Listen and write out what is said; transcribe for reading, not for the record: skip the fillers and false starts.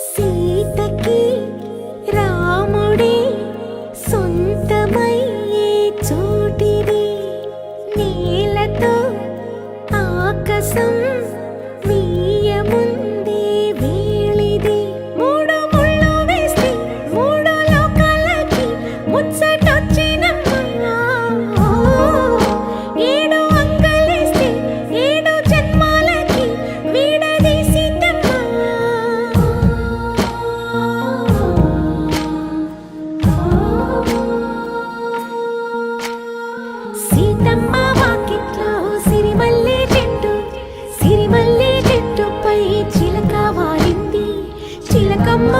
సీతకి రాముడే సొంతమయ్యే చోటిది, నేలతో ఆకాశం వీయముందే వేళిది. మూడు ముళ్ళు వేస్తే మూడు లోకాలకి ముచ్చటొచ్చినమ్మా, ఏడు అంకలేస్తే ఏడు జన్మాలకి విడదీసిద్దమ్మా. సీతమ్మ వాకిట్లో సిరిమల్లె చెట్టు, సిరిమల్లె చెట్టుపై చిలక వాలింది. చిలకమ్మ